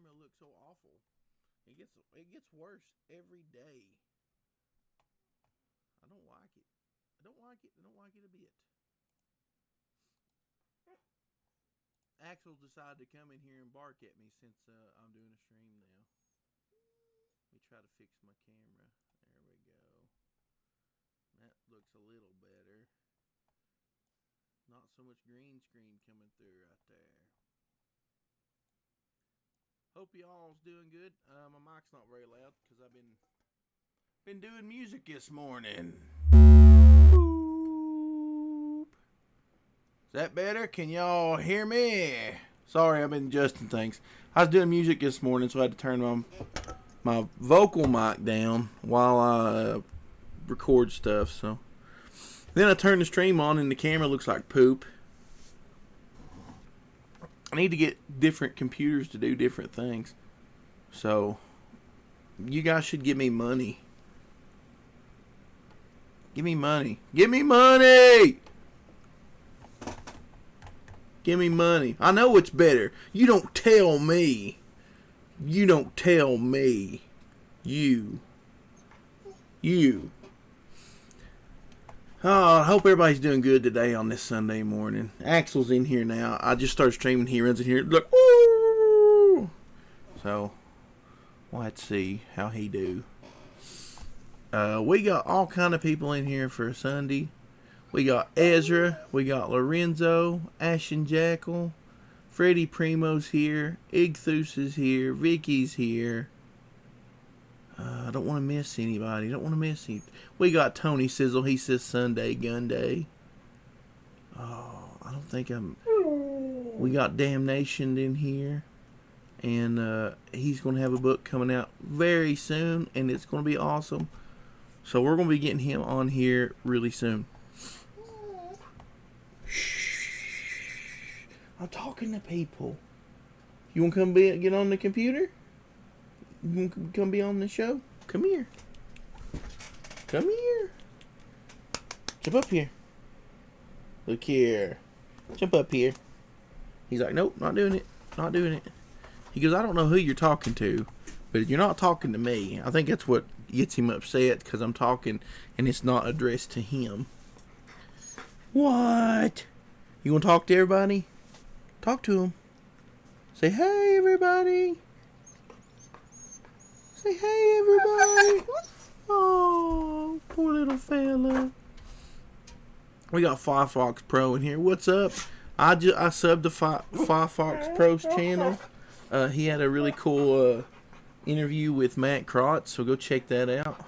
camera look so awful. It gets worse every day. I don't like it. I don't like it. I don't like it a bit. Axel decided to come in here and bark at me since I'm doing a stream now. Let me try to fix my camera. There we go. That looks a little better. Not so much green screen coming through right there. Hope y'all's doing good. My mic's not very loud because I've been doing music this morning. Boop. Is that better? Can y'all hear me? Sorry, I've been adjusting things. I was doing music this morning, so I had to turn my vocal mic down while I record stuff. So then I turned the stream on, and the camera looks like poop. I need to get different computers to do different things. So you guys should give me money. Give me money. Give me money! Give me money. I know it's better. You don't tell me. You don't tell me. You. Oh, I hope everybody's doing good today on this Sunday morning. Axel's in here now. I just started streaming. He runs in here. Look. Ooh. So, let's see how he do. We got all kind of people in here for Sunday. We got Ezra. We got Lorenzo. Ashen Jackal. Freddie Primo's here. Igthus is here. Vicky's here. I don't want to miss anybody. Don't want to miss him. We got Tony Sizzle. He says Sunday Gun Day. Oh, I don't think I'm... We got Damnation in here. And he's going to have a book coming out very soon. And it's going to be awesome. So we're going to be getting him on here really soon. Shh. I'm talking to people. You want to come get on the computer? You want to come be on the show? Come here. Come here. Jump up here. Look here. Jump up here. He's like, nope, not doing it. Not doing it. He goes, I don't know who you're talking to, but you're not talking to me. I think that's what gets him upset, because I'm talking and it's not addressed to him. What? You want to talk to everybody? Talk to him. Say, hey, everybody. Say, hey, everybody. Oh, poor little fella. We got Firefox Pro in here. What's up? I subbed to Firefox Pro's channel. He had a really cool interview with Matt Krotz, so go check that out.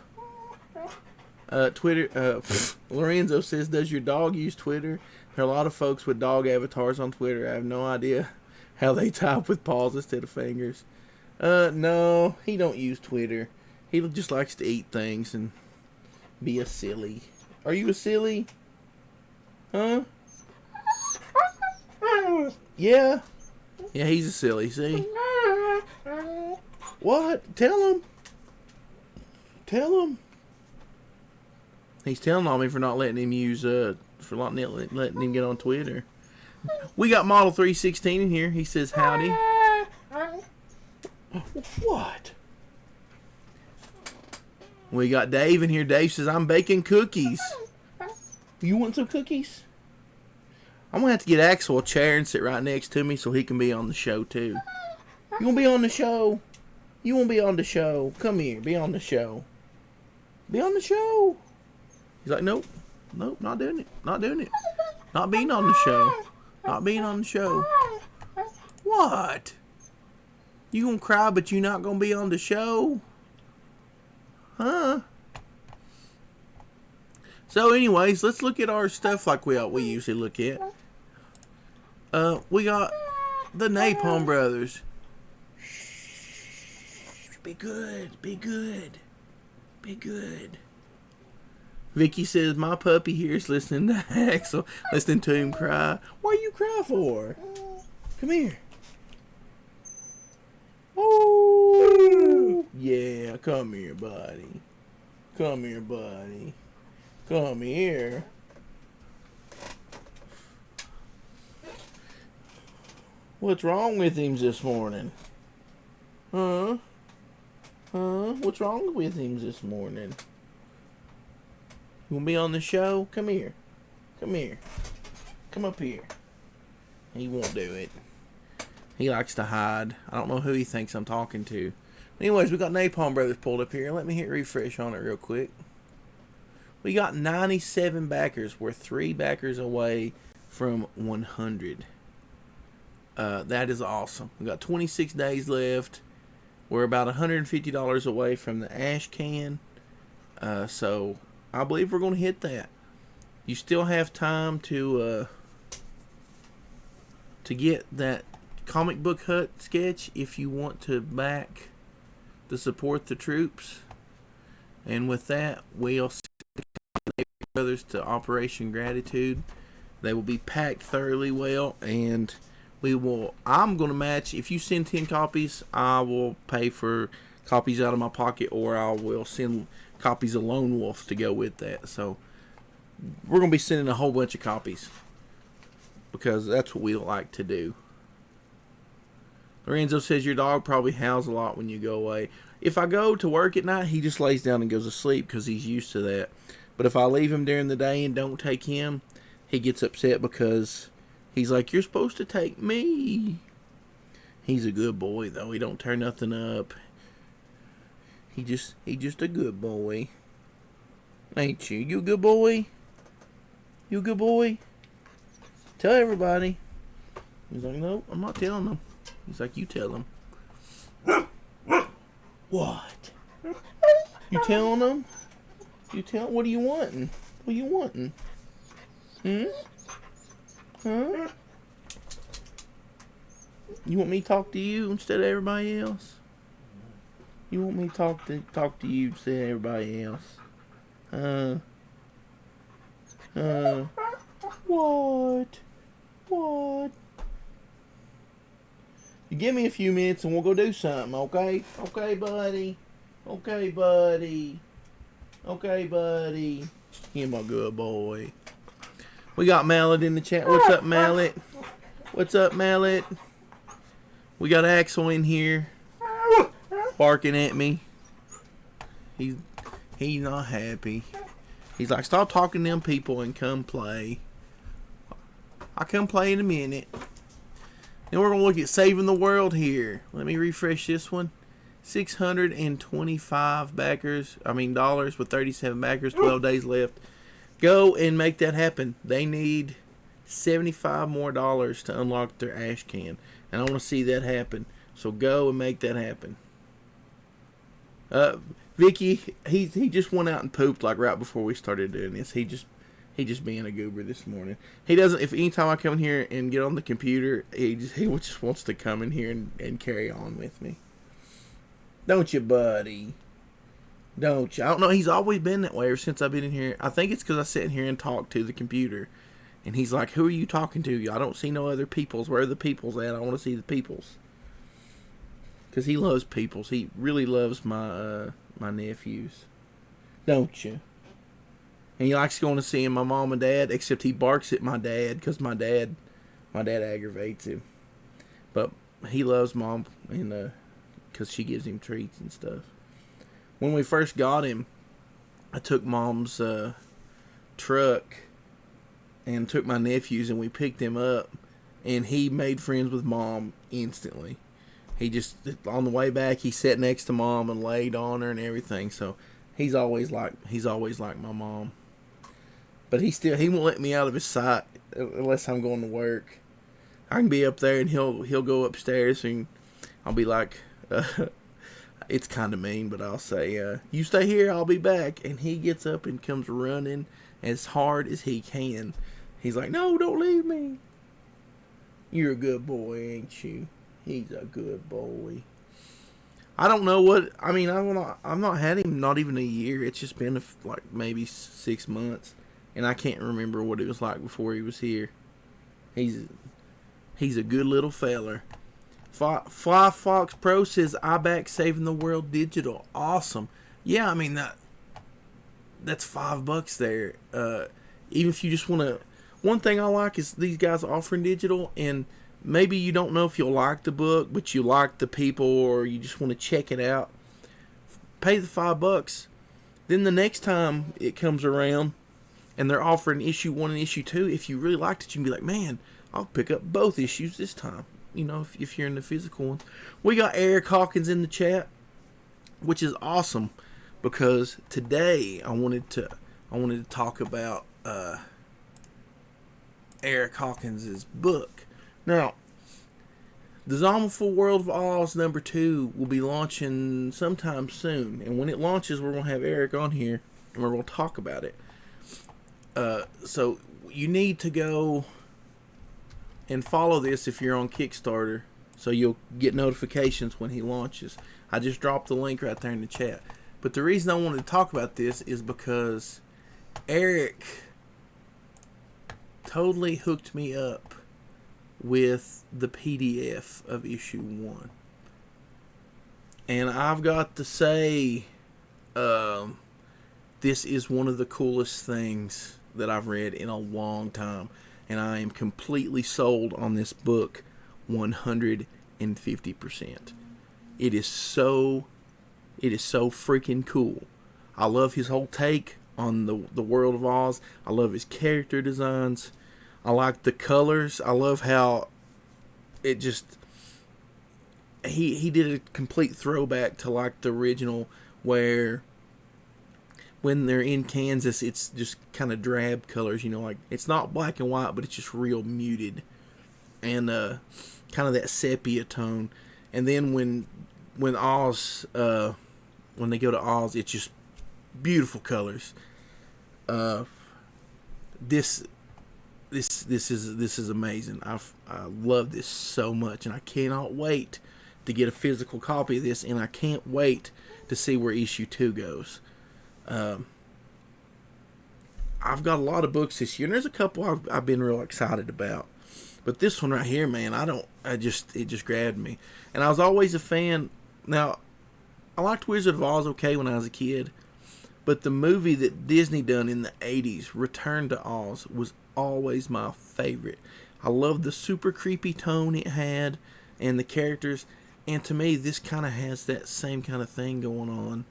Twitter. Lorenzo says, does your dog use Twitter? There are a lot of folks with dog avatars on Twitter. I have no idea how they type with paws instead of fingers. No, he don't use Twitter. He just likes to eat things and be a silly. Are you a silly? Huh? Yeah? Yeah, he's a silly, see? What? Tell him. Tell him. He's telling on me for not letting him use, for not letting him get on Twitter. We got Model 316 in here. He says howdy. What? We got Dave in here. Dave says, I'm baking cookies. You want some cookies? I'm going to have to get Axel a chair and sit right next to me so he can be on the show too. You want to be on the show? You want to be on the show? Come here. Be on the show. Be on the show. He's like, nope. Nope, not doing it. Not doing it. Not being on the show. Not being on the show. What? You gonna cry, but you not gonna be on the show? Huh? So anyways, let's look at our stuff like we usually look at. We got the Napalm Brothers. Shh, be good, be good, be good. Vicky says, my puppy here is listening to Axel, listening to him cry. What you cry for? Come here. Oh, yeah, come here, buddy. Come here, buddy. Come here. What's wrong with him this morning? What's wrong with him this morning? You want to be on the show? Come here. Come here. Come up here. He won't do it. He likes to hide. I don't know who he thinks I'm talking to. Anyways, we got Napalm Brothers pulled up here. Let me hit refresh on it real quick. We got 97 backers. We're 3 backers away from 100. That is awesome. We got 26 days left. We're about $150 away from the ash can. So I believe we're going to hit that. You still have time to get that comic book hut sketch if you want to back to support the troops. And with that, we'll send the brothers to Operation Gratitude. They will be packed thoroughly well, and I'm going to match. If you send 10 copies, I will pay for copies out of my pocket, or I will send copies of Lone Wolf to go with that. So we're going to be sending a whole bunch of copies because that's what we like to do. Lorenzo says your dog probably howls a lot when you go away. If I go to work at night, he just lays down and goes to sleep because he's used to that. But if I leave him during the day and don't take him, he gets upset because he's like, you're supposed to take me. He's a good boy, though. He don't tear nothing up. He just a good boy. Ain't you? You a good boy? You a good boy? Tell everybody. He's like, no, I'm not telling them. He's like, you tell them. What? You telling them? What are you wanting? What are you wanting? Huh? You want me to talk to you instead of everybody else? You want me to talk to you instead of everybody else? What? You give me a few minutes and we'll go do something, okay? Okay, buddy. Okay, buddy. Okay, buddy. You're my good boy. We got Mallet in the chat. What's up, Mallet? What's up, Mallet? We got Axel in here barking at me. He's not happy. He's like, stop talking to them people and come play. I'll come play in a minute. Then we're going to look at saving the world here. Let me refresh this one. 625 dollars with 37 backers, 12 days left. Go and make that happen. They need $75 more to unlock their ash can. And I want to see that happen. So go and make that happen. Vicky, he just went out and pooped like right before we started doing this. He just being a goober this morning. He doesn't. If anytime I come in here and get on the computer, he just wants to come in here and carry on with me. Don't you, buddy? Don't you? I don't know. He's always been that way ever since I've been in here. I think it's because I sit in here and talk to the computer, and he's like, "Who are you talking to? I don't see no other peoples. Where are the peoples at? I want to see the peoples." Because he loves peoples. He really loves my nephews. Don't you? And he likes going to see my mom and dad, except he barks at my dad because my dad aggravates him. But he loves mom and because she gives him treats and stuff. When we first got him, I took mom's truck and took my nephews and we picked him up, and he made friends with mom instantly. He just, on the way back, he sat next to mom and laid on her and everything. So he's always like my mom. But he won't let me out of his sight unless I'm going to work. I can be up there and he'll go upstairs and I'll be like, it's kind of mean, but I'll say, you stay here, I'll be back. And he gets up and comes running as hard as he can. He's like, no, don't leave me. You're a good boy, ain't you? He's a good boy. I don't know what, I mean, I've not had him not even a year. It's just been like maybe 6 months. And I can't remember what it was like before he was here. He's a good little feller. Fly Fox Pro says, I back Saving the World Digital. Awesome. Yeah, I mean, that's $5 there. Even if you just want to... One thing I like is these guys offering digital, and maybe you don't know if you'll like the book, but you like the people, or you just want to check it out. pay the $5. Then the next time it comes around and they're offering issue 1 and issue 2, if you really liked it, you can be like, man, I'll pick up both issues this time. You know, if you're in the physical one. We got Eric Hawkins in the chat, which is awesome, because today I wanted to talk about Eric Hawkins' book. Now, The Zombiful World of Oz #2 will be launching sometime soon, and when it launches, we're going to have Eric on here, and we're going to talk about it. So you need to go and follow this if you're on Kickstarter, so you'll get notifications when he launches. I just dropped the link right there in the chat. But the reason I wanted to talk about this is because Eric totally hooked me up with the PDF of issue 1. And I've got to say, this is one of the coolest things that I've read in a long time. And I am completely sold on this book 150%. It is so freaking cool. I love his whole take on the world of Oz. I love his character designs. I like the colors. I love how it just... He did a complete throwback to like the original, where when they're in Kansas, it's just kind of drab colors, you know, like it's not black and white, but it's just real muted, and kind of that sepia tone. And then when Oz, when they go to Oz, it's just beautiful colors. This is amazing. I love this so much, and I cannot wait to get a physical copy of this, and I can't wait to see where issue 2 goes. I've got a lot of books this year, and there's a couple I've been real excited about. But this one right here, man, it just grabbed me. And I was always a fan. Now, I liked Wizard of Oz okay when I was a kid, but the movie that Disney done in the 80s, Return to Oz, was always my favorite. I loved the super creepy tone it had and the characters, and to me, this kind of has that same kind of thing going on.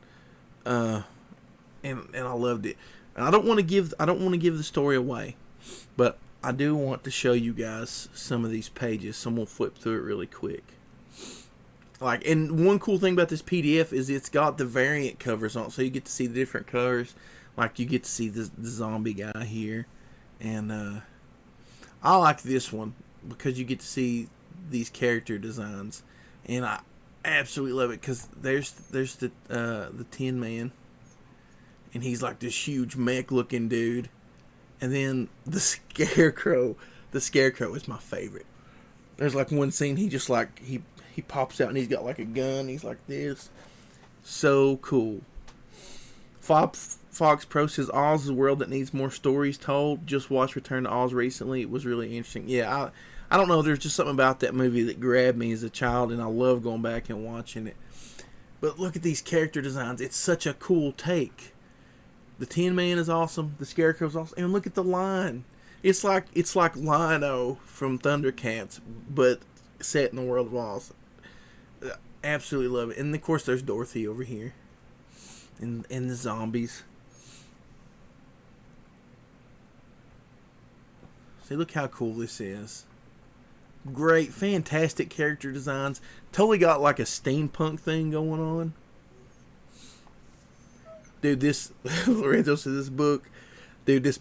And I loved it. And I don't want to give the story away, but I do want to show you guys some of these pages. So I'm gonna flip through it really quick. And one cool thing about this PDF is it's got the variant covers on it, so you get to see the different colors. Like you get to see the zombie guy here, and I like this one because you get to see these character designs, and I absolutely love it because there's the Tin Man. And he's like this huge mech looking dude. And then the Scarecrow. The Scarecrow is my favorite. There's like one scene he just like he pops out and he's got like a gun. He's like this. So cool. Fox Pro says Oz is a world that needs more stories told. Just watched Return to Oz recently. It was really interesting. Yeah, I don't know. There's just something about that movie that grabbed me as a child, and I love going back and watching it. But look at these character designs. It's such a cool take. The Tin Man is awesome. The Scarecrow is awesome. And look at the line. It's like Lion-O from Thundercats, but set in the world of Oz. Absolutely love it. And of course, there's Dorothy over here, and the zombies. See, look how cool this is. Great, fantastic character designs. Totally got like a steampunk thing going on. Dude, Lorenzo says this book, it's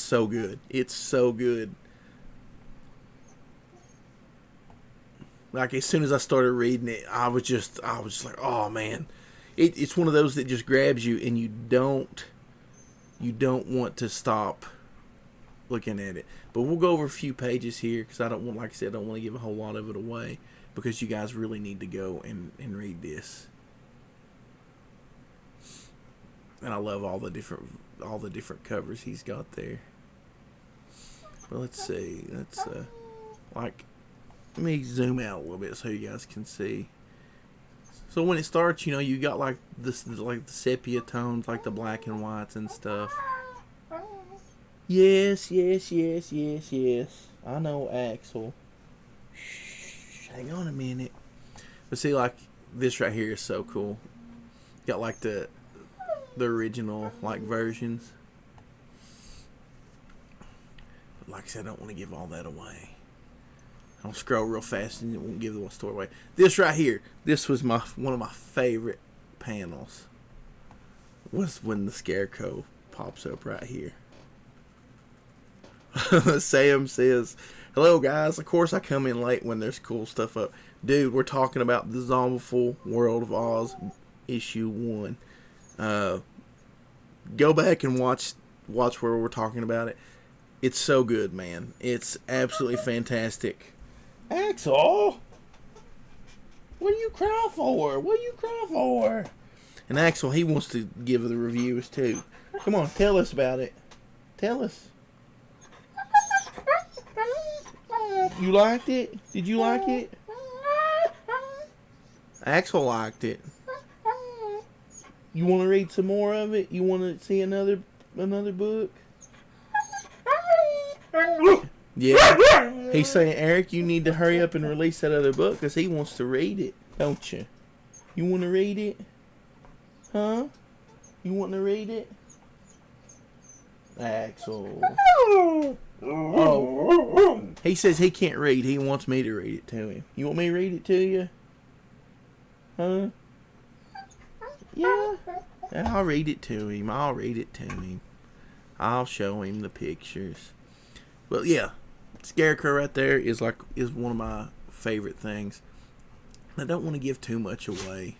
so good. It's so good. Like, as soon as I started reading it, I was just like, oh man. It's one of those that just grabs you, and you don't want to stop looking at it. But we'll go over a few pages here, because I don't want to give a whole lot of it away, because you guys really need to go and read this. And I love all the different covers he's got there. But let's see. Let me zoom out a little bit so you guys can see. So when it starts, you got like this, like the sepia tones, like the black and whites and stuff. Yes. I know, Axel. Shh, hang on a minute. But see, like this right here is so cool. got like the original like versions. But like I said, I don't want to give all that away. I'll scroll real fast and it won't give the one story away. This right here, this was one of my favorite panels. Was when the Scarecrow pops up right here. Sam says, "Hello guys, of course I come in late when there's cool stuff up." Dude, we're talking about the Zombiful World of Oz issue 1. Go back and watch where we're talking about it. It's so good, man. It's absolutely fantastic. Axel, what do you cry for? What do you cry for? And Axel, he wants to give the reviews too. Come on, tell us about it. Tell us. You liked it? Did you like it? Axel liked it. You want to read some more of it? You want to see another book? Yeah. He's saying, Eric, you need to hurry up and release that other book because he wants to read it, don't you? You want to read it? Huh? You want to read it? Axel. Oh. He says he can't read. He wants me to read it to him. You want me to read it to you? Huh? Yeah. I'll read it to him. I'll show him the pictures. But yeah, Scarecrow right there is one of my favorite things. I don't want to give too much away.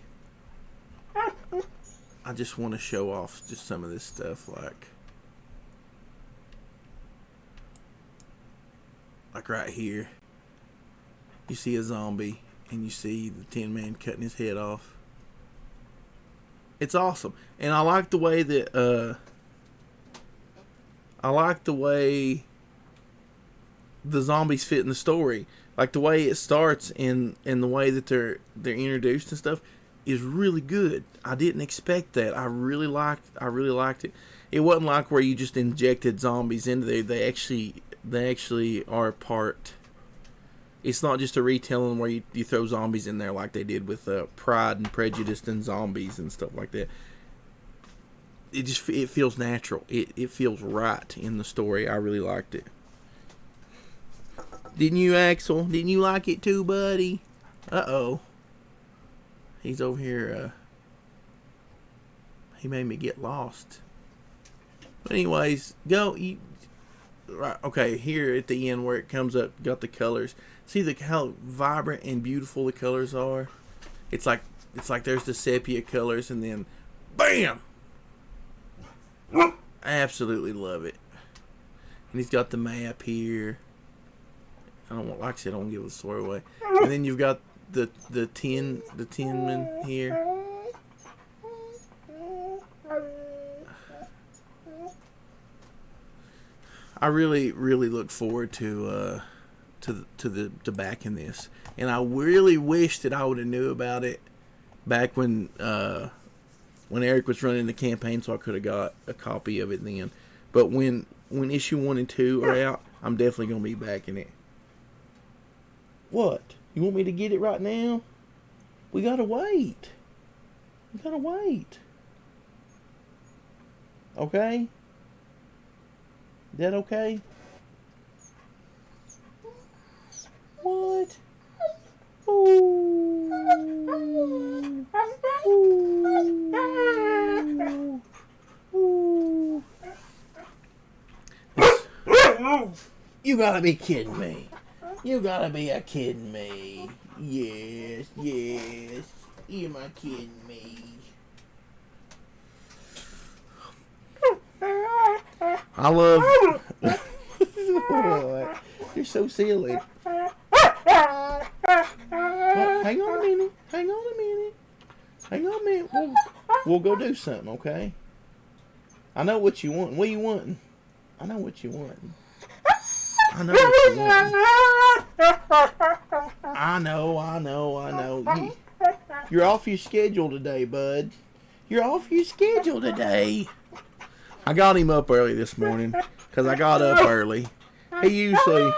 I just want to show off just some of this stuff, like right here. You see a zombie and you see the Tin Man cutting his head off. It's awesome. And I like the way that the zombies fit in the story. Like the way it starts and the way that they're introduced and stuff is really good. I didn't expect that. I really liked it. It wasn't like where you just injected zombies into there. They actually are part. It's not just a retelling where you throw zombies in there like they did with Pride and Prejudice and Zombies and stuff like that. It feels natural. It feels right in the story. I really liked it. Didn't you, Axel? Didn't you like it too, buddy? Uh-oh. He's over here. He made me get lost. But anyways, go. Right, okay, here at the end where it comes up, got the colors. See how vibrant and beautiful the colors are? It's like there's the sepia colors and then BAM! I absolutely love it. And he's got the map here. Like I said, I don't give the story away. And then you've got the tin man here. I really look forward to backing this, and I really wish that I would have knew about it back when Eric was running the campaign, so I could have got a copy of it then. But when issue 1 and 2 are out, I'm definitely gonna be backing it. What? You want me to get it right now? We gotta wait. Okay? Is that okay? What? Ooh. Ooh. Ooh. You gotta be kidding me. You gotta be kidding me. Yes. You're my kidding me. I love. You're so silly. What? Hang on a minute. We'll go do something, okay? I know what you want. What are you wanting? I know what you want. I know. You're off your schedule today, bud. You're off your schedule today. I got him up early this morning because I got up early. He usually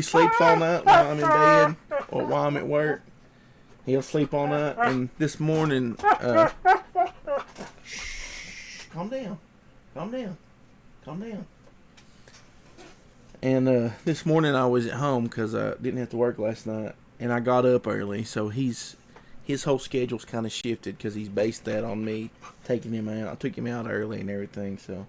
sleeps all night while I'm in bed or while I'm at work. He'll sleep all night. And this morning, shh, calm down. Calm down. Calm down. And this morning I was at home because I didn't have to work last night. And I got up early. So his whole schedule's kind of shifted because he's based that on me taking him out. I took him out early and everything, so.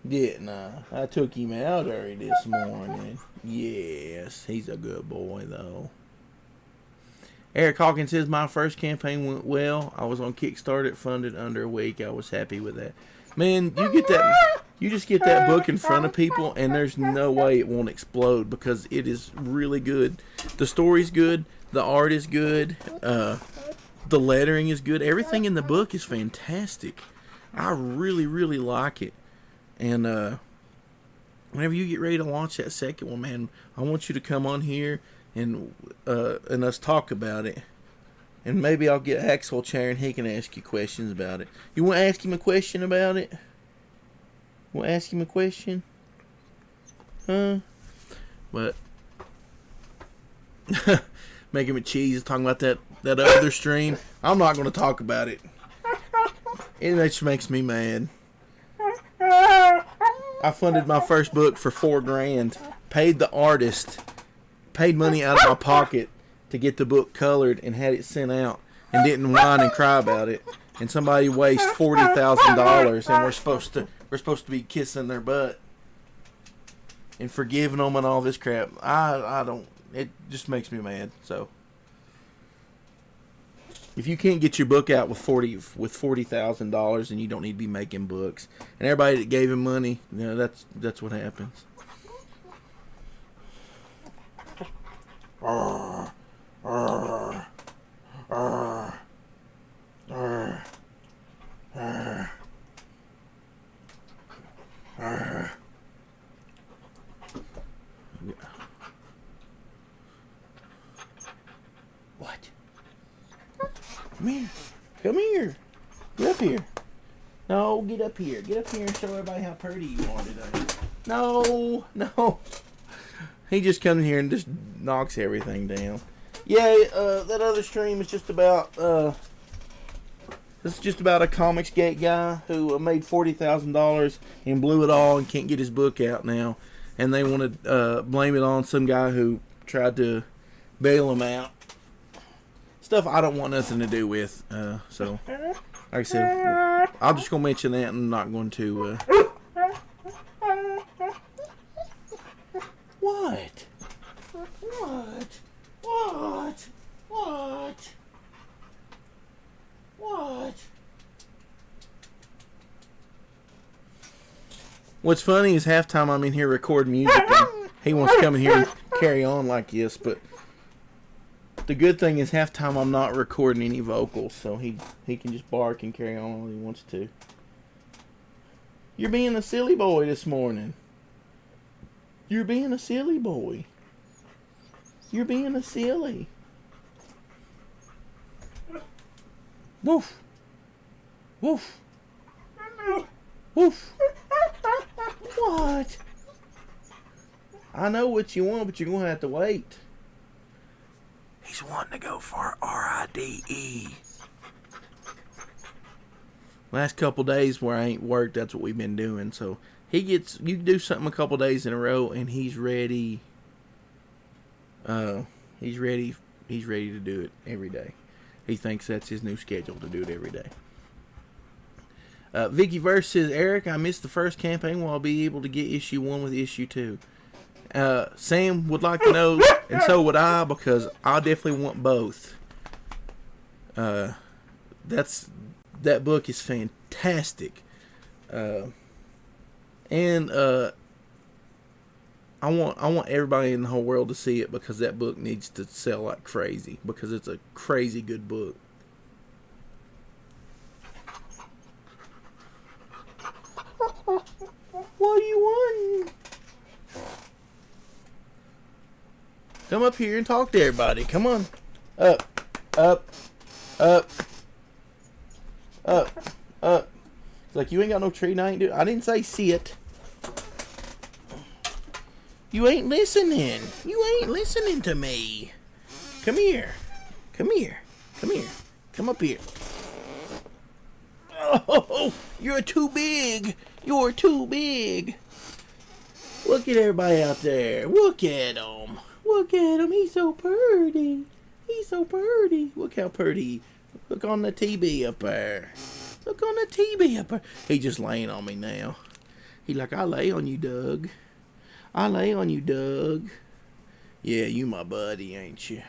Didn't I? I took him out early this morning. Yes, he's a good boy, though. Eric Hawkins says, my first campaign went well. I was on Kickstarter, funded under a week. I was happy with that. Man, you just get that book in front of people, and there's no way it won't explode because it is really good. The story's good. The art is good. The lettering is good. Everything in the book is fantastic. I really, really like it. And whenever you get ready to launch that second one, man, I want you to come on here and us talk about it. And maybe I'll get Axel a chair and he can ask you questions about it. You want to ask him a question about it? Want to ask him a question? Huh? But making me cheese talking about that other stream. I'm not going to talk about it. It just makes me mad. I funded my first book for $4,000. Paid the artist. Paid money out of my pocket to get the book colored and had it sent out. And didn't whine and cry about it. And somebody wasted $40,000 and we're supposed to be kissing their butt and forgiving them and all this crap. I don't. It just makes me mad. So if you can't get your book out with $40,000, then you don't need to be making books. And everybody that gave him money, you know, that's what happens. What? Come here. Come here. Get up here. No, get up here. Get up here and show everybody how pretty you are today. No, no. He just comes here and just knocks everything down. Yeah, that other stream is just about this is just about a Comicsgate guy who made $40,000 and blew it all and can't get his book out now, and they want to blame it on some guy who tried to bail him out. Stuff I don't want nothing to do with. So, like I said, I'm just gonna mention that and I'm not going to. What? What? What? What? What? What's funny is half time I'm in here recording music and he wants to come in here and carry on like this, but the good thing is half time I'm not recording any vocals, so he can just bark and carry on all he wants to. You're being a silly boy this morning. You're being a silly boy. You're being a silly. Woof. Woof. Woof. What? I know what you want, but you're going to have to wait. He's wanting to go for RIDE. Last couple days where I ain't worked, that's what we've been doing. So you do something a couple days in a row, and he's ready. He's ready to do it every day. He thinks that's his new schedule, to do it every day. Vicky Verse says, Eric, I missed the first campaign. Will I be able to get issue 1 with issue 2? Sam would like to know, and so would I, because I definitely want both. That book is fantastic. And I want everybody in the whole world to see it, because that book needs to sell like crazy, because it's a crazy good book. What do you want? Come up here and talk to everybody. Come on. Up. Up. Up. Up. Up. It's like, you ain't got no treat. I didn't say sit. You ain't listening. You ain't listening to me. Come here. Come here. Come here. Come up here. Oh, you're too big. You're too big. Look at everybody out there. Look at him. Look at him. He's so pretty. He's so pretty. Look how pretty. Look on the TV up there. Look on the TV up there. He just laying on me now. He like, I lay on you, Doug. I lay on you, Doug. Yeah, you my buddy, ain't you?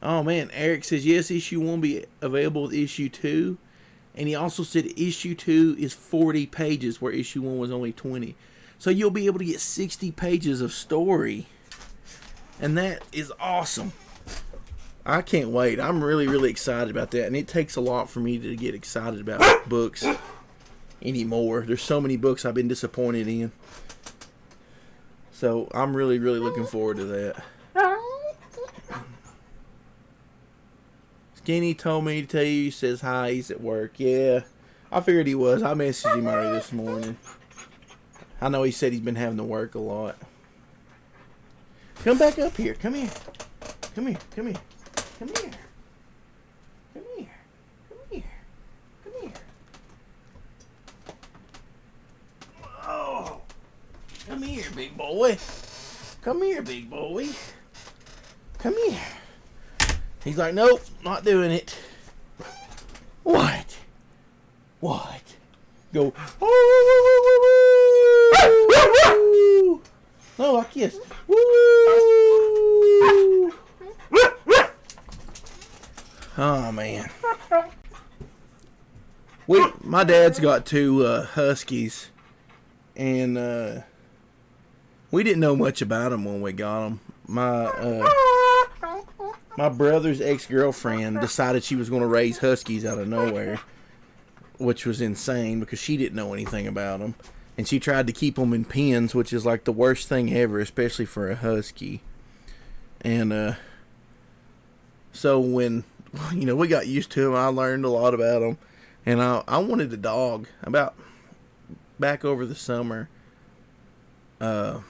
Oh, man. Eric says, yes, issue 1 will be available with issue 2. And he also said issue 2 is 40 pages, where issue 1 was only 20. So you'll be able to get 60 pages of story. And that is awesome. I can't wait. I'm really, really excited about that. And it takes a lot for me to get excited about books anymore. There's so many books I've been disappointed in. So I'm really, really looking forward to that. Skinny told me to tell you, he says hi, he's at work. Yeah, I figured he was. I messaged him already this morning. I know he said he's been having to work a lot. Come back up here. Come here. Come here. Come here. Come here. Come here. Come here. Come here. Oh. Come here, big boy. Come here, big boy. Come here. He's like, nope, not doing it. What? What? Go. Oh, no, like this. Woo! Oh, man. My dad's got 2 huskies, and we didn't know much about them when we got them. My brother's ex-girlfriend decided she was going to raise huskies out of nowhere, which was insane because she didn't know anything about them. And she tried to keep them in pens, which is like the worst thing ever, especially for a husky. And so when, we got used to them, I learned a lot about them. And I wanted a dog. About back over the summer, I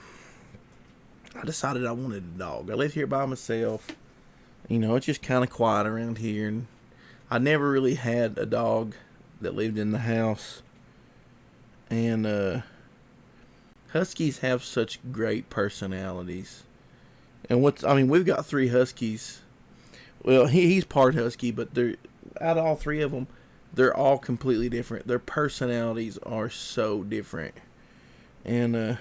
decided I wanted a dog. I lived here by myself. It's just kind of quiet around here. And I never really had a dog that lived in the house. And huskies have such great personalities. And we've got 3 huskies. Well, he's part husky, but out of all 3 of them, they're all completely different. Their personalities are so different. And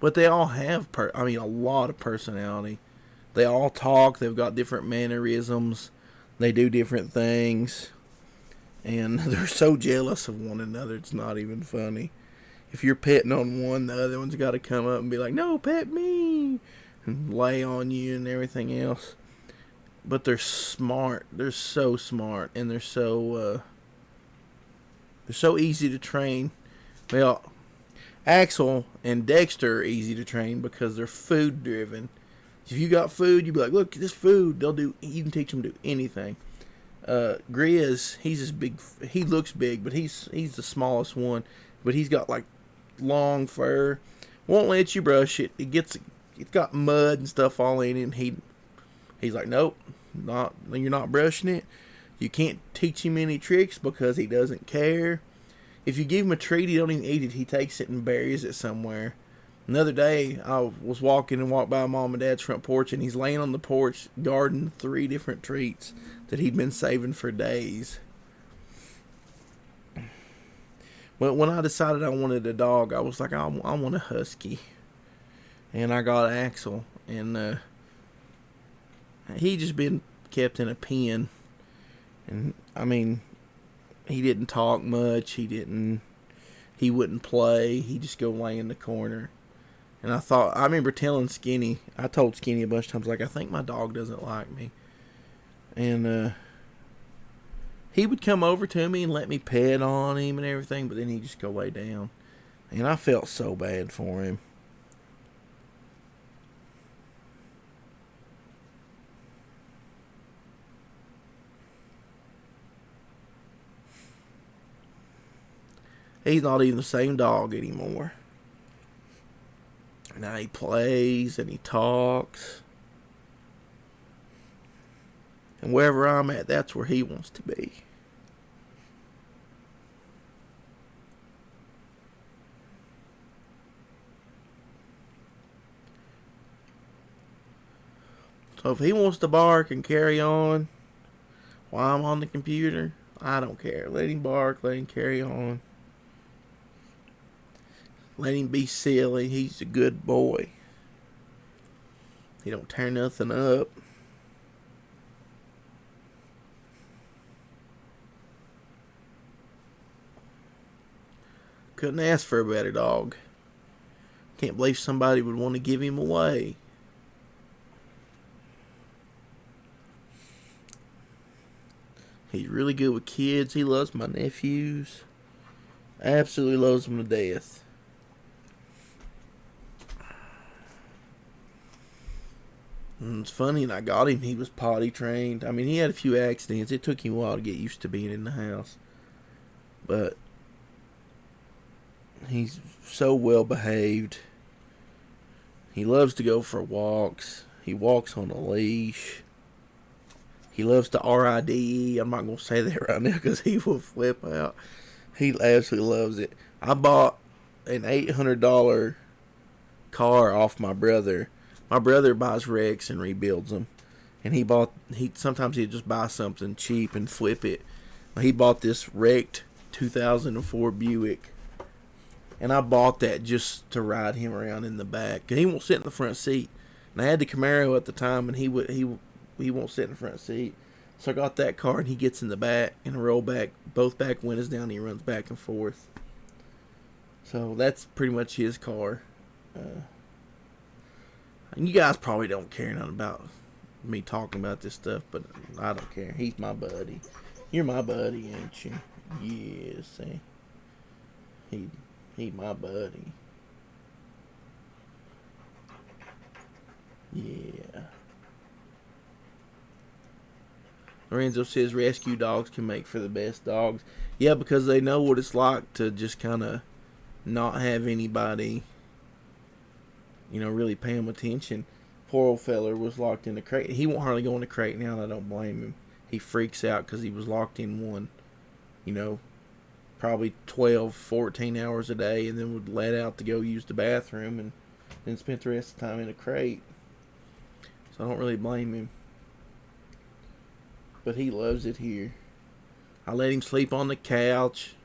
but they all have a lot of personality. They all talk. They've got different mannerisms. They do different things. And they're so jealous of one another, it's not even funny. If you're petting on one, the other one's got to come up and be like, no, pet me. And lay on you and everything else. But they're smart. They're so smart. And they're so easy to train. Well, Axel and Dexter are easy to train because they're food driven. If you got food, you be like, look, this food, you can teach them to do anything. Grizz, he's as big, he looks big, but he's the smallest one, but he's got like long fur, won't let you brush it. It's got mud and stuff all in it, and he's like, nope, you're not brushing it. You can't teach him any tricks because he doesn't care. If you give him a treat, he don't even eat it. He takes it and buries it somewhere. Another day, I was walked by Mom and Dad's front porch, and he's laying on the porch guarding 3 different treats that he'd been saving for days. But when I decided I wanted a dog, I was like, I want a husky. And I got Axel, and he just been kept in a pen. And, he didn't talk much. He wouldn't play. He'd just go lay in the corner. And I remember telling Skinny, I told Skinny a bunch of times, like, I think my dog doesn't like me. And he would come over to me and let me pet on him and everything, but then he'd just go lay down. And I felt so bad for him. He's not even the same dog anymore. Now he plays and he talks. And wherever I'm at, that's where he wants to be. So if he wants to bark and carry on while I'm on the computer, I don't care. Let him bark, let him carry on. Let him be silly. He's a good boy. He don't tear nothing up. Couldn't ask for a better dog. Can't believe somebody would want to give him away. He's really good with kids. He loves my nephews. Absolutely loves them to death. And it's funny, and I got him. He was potty trained. I mean, he had a few accidents. It took him a while to get used to being in the house. But he's so well behaved. He loves to go for walks. He walks on a leash. He loves to RIDE. I'm not going to say that right now because he will flip out. He absolutely loves it. I bought an $800 car off my brother. My brother buys wrecks and rebuilds them. And sometimes he'd just buy something cheap and flip it. He bought this wrecked 2004 Buick. And I bought that just to ride him around in the back. And he won't sit in the front seat. And I had the Camaro at the time, and he won't sit in the front seat. So I got that car, and he gets in the back and roll back, both back windows down, and he runs back and forth. So that's pretty much his car. And you guys probably don't care nothing about me talking about this stuff, but I don't care. He's my buddy. You're my buddy, ain't you? Yeah, see. He my buddy. Yeah. Lorenzo says rescue dogs can make for the best dogs. Yeah, because they know what it's like to just kind of not have anybody, really pay him attention. Poor old feller was locked in the crate. He won't hardly go in the crate now, and I don't blame him. He freaks out because he was locked in one, probably 12, 14 hours a day, and then would let out to go use the bathroom, and then spent the rest of the time in a crate. So I don't really blame him. But he loves it here. I let him sleep on the couch.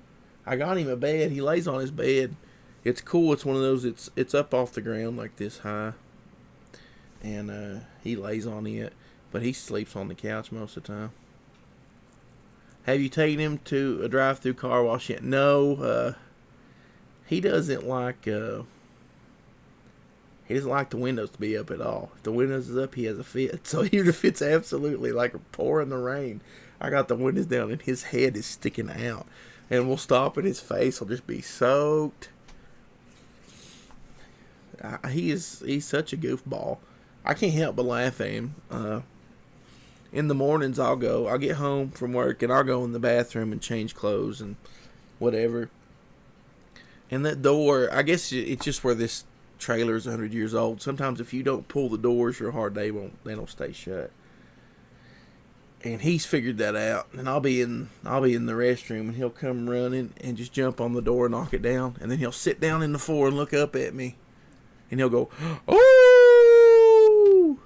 I got him a bed. He lays on his bed. It's cool. It's one of those, it's up off the ground like this high. And he lays on it. But he sleeps on the couch most of the time. Have you taken him to a drive-through car wash yet? No. He doesn't like the windows to be up at all. If the windows is up, he has a fit. So even if it's absolutely like pouring the rain, I got the windows down and his head is sticking out. And we'll stop and his face will just be soaked. He's such a goofball. I can't help but laugh at him. In the mornings I'll get home from work and I'll go in the bathroom and change clothes and whatever. And that door, I guess it's just where this trailer is 100 years old. Sometimes if you don't pull the doors real hard, they don't stay shut. And he's figured that out. And I'll be in the restroom and he'll come running and just jump on the door and knock it down. And then he'll sit down in the floor and look up at me. And he'll go, "Oh!"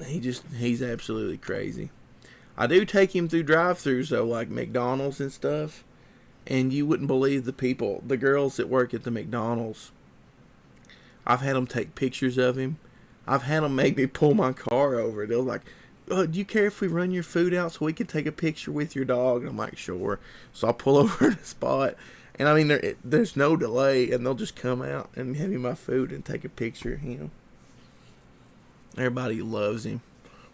He's absolutely crazy. I do take him through drive-thrus though, like McDonald's and stuff. And you wouldn't believe the girls that work at the McDonald's. I've had them take pictures of him. I've had them make me pull my car over. They're like, "Do you care if we run your food out so we can take a picture with your dog?" And I'm like, "Sure." So I'll pull over to the spot. And I mean, there's no delay. And they'll just come out and hand me my food and take a picture of him. Everybody loves him.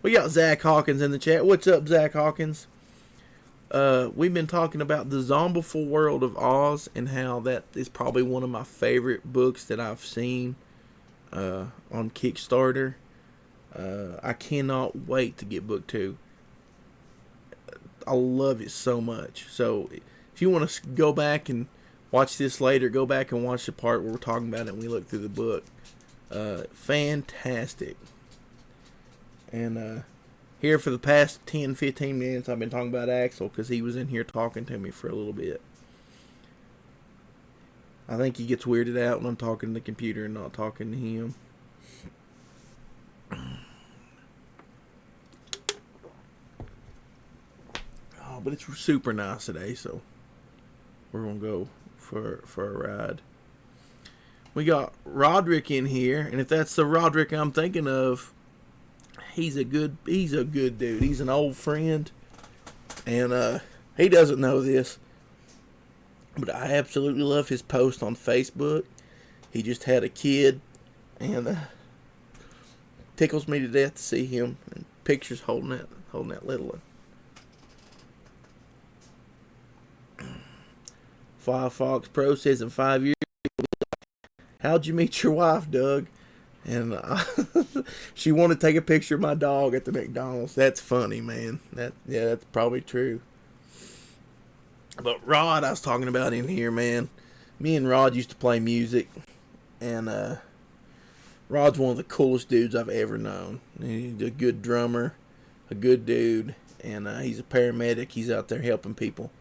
We got Zach Hawkins in the chat. What's up, Zach Hawkins? We've been talking about the Zombiful World of Oz and how that is probably one of my favorite books that I've seen on Kickstarter. I cannot wait to get book 2. I love it so much. So if you want to go back and watch this later, go back and watch the part where we're talking about it and we look through the book. Fantastic. And here for the past 10-15 minutes I've been talking about Axel because he was in here talking to me for a little bit. I think he gets weirded out when I'm talking to the computer and not talking to him. Oh, but it's super nice today, so we're going to go for a ride. We got Roderick in here, and if that's the Roderick I'm thinking of, he's a good dude. He's an old friend, and he doesn't know this, but I absolutely love his post on Facebook. He just had a kid, and tickles me to death to see him and pictures holding that little one. Firefox Pro says in 5 years, how'd you meet your wife, Doug? And she wanted to take a picture of my dog at the McDonald's. That's funny, man. That's probably true. But Rod, I was talking about in here, man. Me and Rod used to play music, and Rod's one of the coolest dudes I've ever known. He's a good drummer, a good dude, and he's a paramedic. He's out there helping people.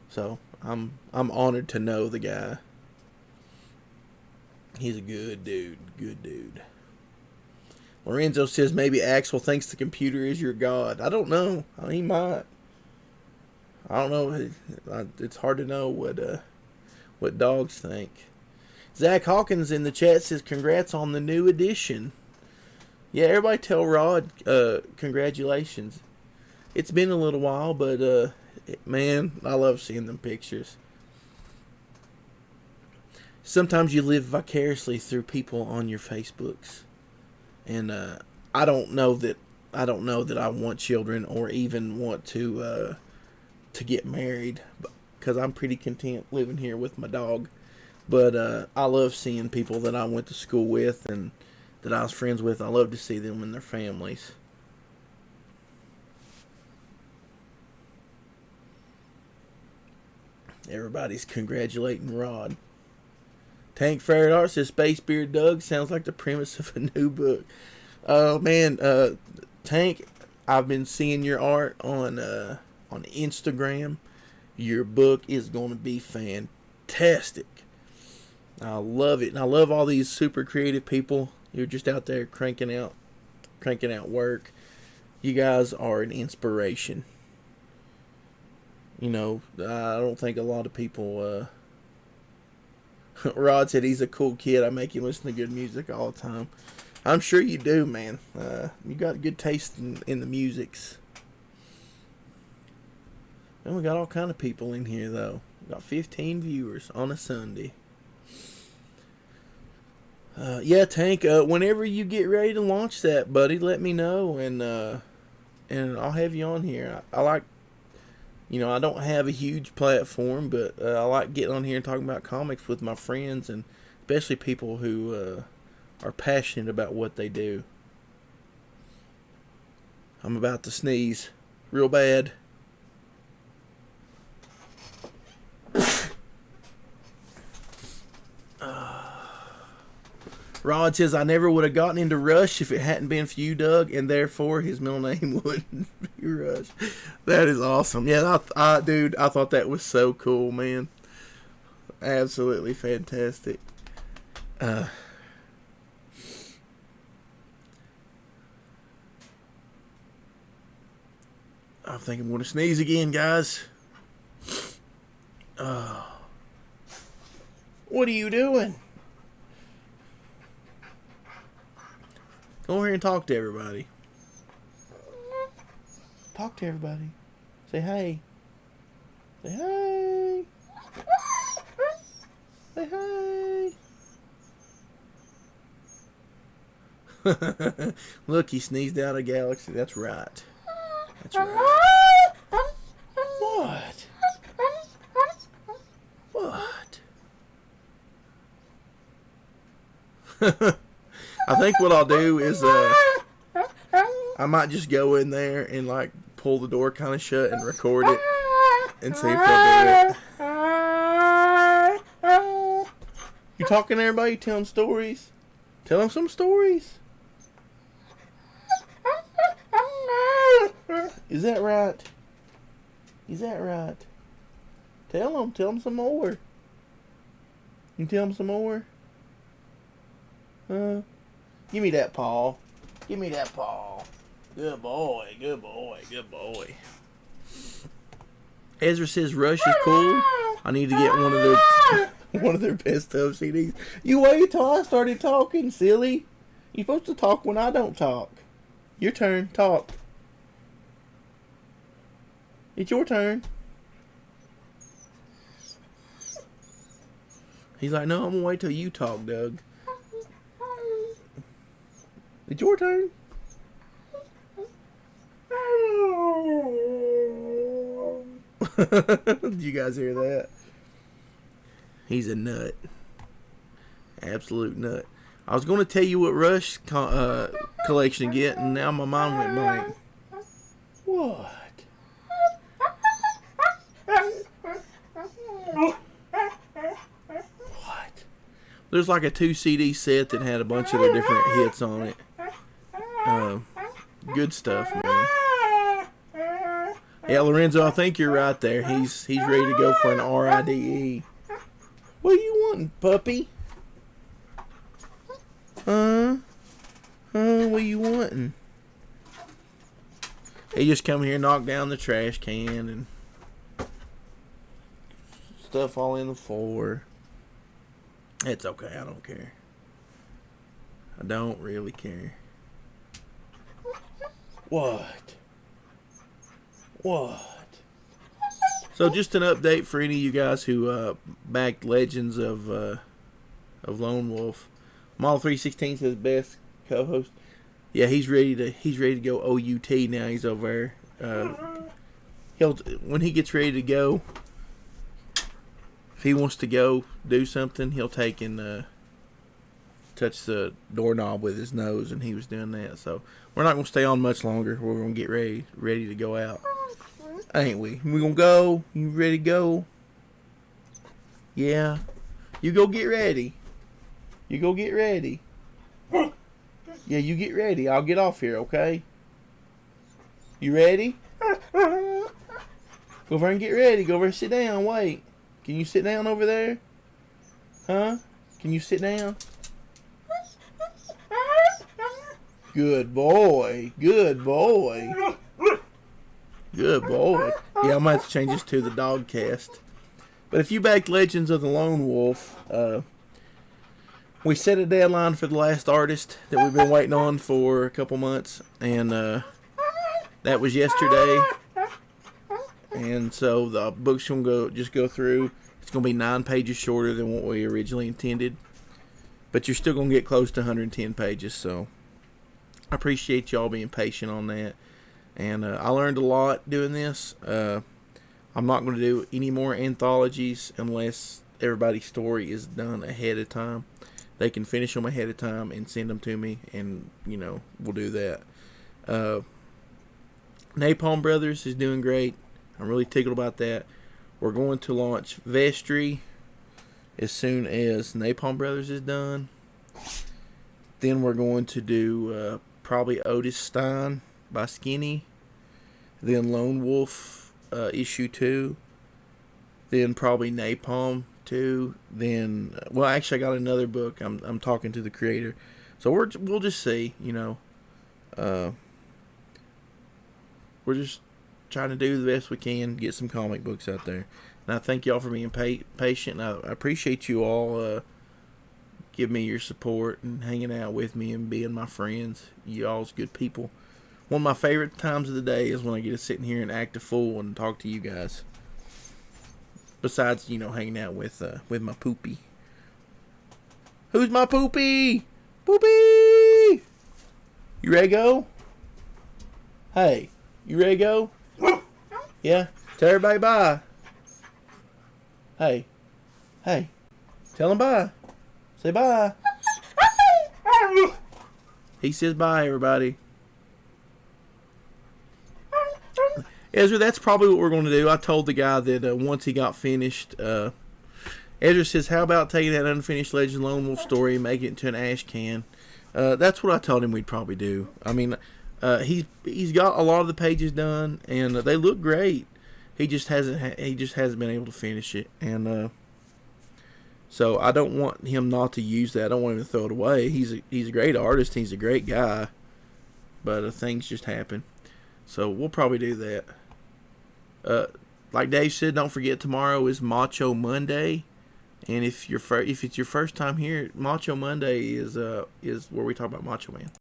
So I'm honored to know the guy. He's a good dude. Good dude. Lorenzo says maybe Axel thinks the computer is your god. I don't know. He might. I don't know. It's hard to know what dogs think. Zach Hawkins in the chat says congrats on the new edition. Yeah, everybody tell Rod congratulations. It's been a little while, but man, I love seeing them pictures. Sometimes you live vicariously through people on your Facebooks, and I don't know that I want children or even want to get married, because I'm pretty content living here with my dog. But I love seeing people that I went to school with and that I was friends with. I love to see them and their families. Everybody's congratulating Rod. Tank Ferret Art says Space Beard Doug sounds like the premise of a new book. Oh man, Tank, I've been seeing your art on Instagram. Your book is going to be fantastic. I love it, and I love all these super creative people. You're just out there cranking out work. You guys are an inspiration. You know, I don't think a lot of people. Rod said he's a cool kid. I make him listen to good music all the time. I'm sure you do, man. You got good taste in the musics. And we got all kind of people in here, though. We got 15 viewers on a Sunday. Yeah, Tank. Whenever you get ready to launch that, buddy, let me know, and I'll have you on here. I like. You know, I don't have a huge platform, but I like getting on here and talking about comics with my friends, and especially people who are passionate about what they do. I'm about to sneeze real bad. Rod says, I never would have gotten into Rush if it hadn't been for you, Doug, and therefore his middle name wouldn't be Rush. That is awesome. Yeah, dude, I thought that was so cool, man. Absolutely fantastic. I think I'm going to sneeze again, guys. What are you doing? Go over here and talk to everybody. Talk to everybody. Say hey. Say hey. Say hey. Look, he sneezed out a galaxy. That's right. That's right. What? What? I think what I'll do is I might just go in there and like pull the door kind of shut and record it and see if they'll do it. You talking to everybody? Telling stories? Tell them some stories. Is that right? Is that right? Tell them some more. You tell them some more? Give me that paw. Give me that paw. Good boy, good boy, good boy. Ezra says Rush is cool. I need to get one of their best of CDs. You wait till I started talking, silly. You're supposed to talk when I don't talk. Your turn, talk. It's your turn. He's like, no, I'm gonna wait till you talk, Doug. It's your turn. Did you guys hear that? He's a nut. Absolute nut. I was going to tell you what Rush collection to get, and now my mind went blank. What? What? There's like a 2 CD set that had a bunch of their different hits on it. Good stuff, man. Yeah, Lorenzo, I think you're right there. He's ready to go for an RIDE. What are you wanting, puppy? What are you wanting? He just come here and knocked down the trash can and stuff all in the floor. It's okay, I don't care. I don't really care. What? So just an update for any of you guys who backed Legends of Lone Wolf. Model 316 says best co-host. Yeah, he's ready to go OUT now. He's over there. When he gets ready to go, if he wants to go do something, he'll take and touch the doorknob with his nose, and he was doing that. So we're not gonna stay on much longer. We're gonna get ready to go out. Ain't we? We gonna go? You ready to go? Yeah. You go get ready. You go get ready. Yeah, you get ready. I'll get off here, okay? You ready? Go over and get ready. Go over and sit down. Wait. Can you sit down over there? Huh? Can you sit down? Good boy. Good boy. Good boy. Yeah, I might have to change this to the dugcast. But if you backed Legends of the Lone Wolf, we set a deadline for the last artist that we've been waiting on for a couple months, and that was yesterday. And so the book's gonna go through. It's gonna be 9 pages shorter than what we originally intended, but you're still gonna get close to 110 pages. So I appreciate y'all being patient on that. And I learned a lot doing this. I'm not going to do any more anthologies unless everybody's story is done ahead of time. They can finish them ahead of time and send them to me, and, we'll do that. Napalm Brothers is doing great. I'm really tickled about that. We're going to launch Vestry as soon as Napalm Brothers is done. Then we're going to do probably Otis Stein by Skinny, then Lone Wolf issue 2, then probably Napalm 2, then actually I got another book. I'm talking to the creator, so we'll just see. We're just trying to do the best we can, get some comic books out there. And I thank y'all for being patient. And I appreciate you all giving me your support and hanging out with me and being my friends. You all's good people. One of my favorite times of the day is when I get to sit in here and act a fool and talk to you guys. Besides, hanging out with my poopy. Who's my poopy? Poopy! You ready to go? Hey, you ready to go? Yeah? Tell everybody bye. Hey. Tell them bye. Say bye. He says bye, everybody. Ezra, that's probably what we're going to do. I told the guy that once he got finished, Ezra says, how about taking that unfinished Legend Lone Wolf story and making it into an ash can? That's what I told him we'd probably do. I mean, he's got a lot of the pages done, and they look great. He just hasn't been able to finish it, and so I don't want him not to use that. I don't want him to throw it away. He's a great artist. He's a great guy, but things just happen. So we'll probably do that. Like Dave said, don't forget tomorrow is Macho Monday. And if it's your first time here, Macho Monday is where we talk about Macho Man.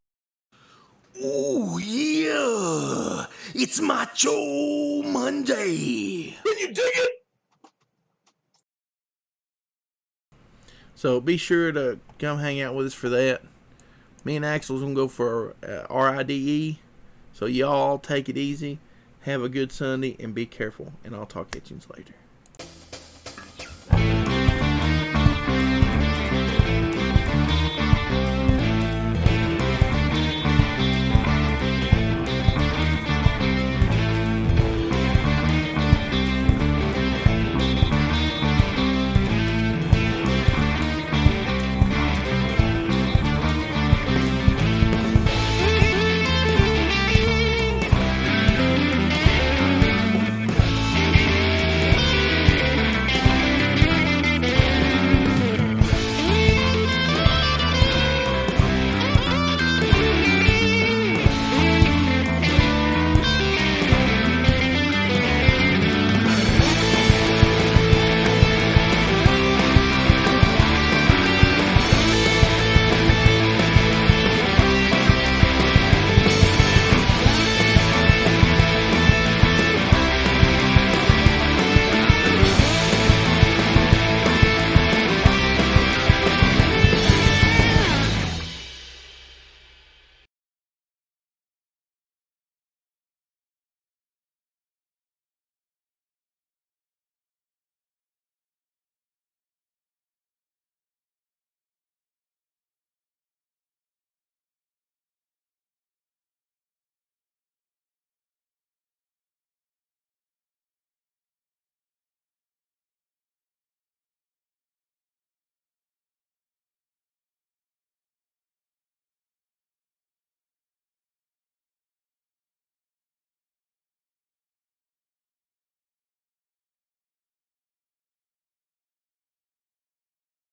Oh yeah, it's Macho Monday. Can you dig it? So be sure to come hang out with us for that. Me and Axel's gonna go for RIDE. So y'all take it easy, have a good Sunday, and be careful. And I'll talk to you later.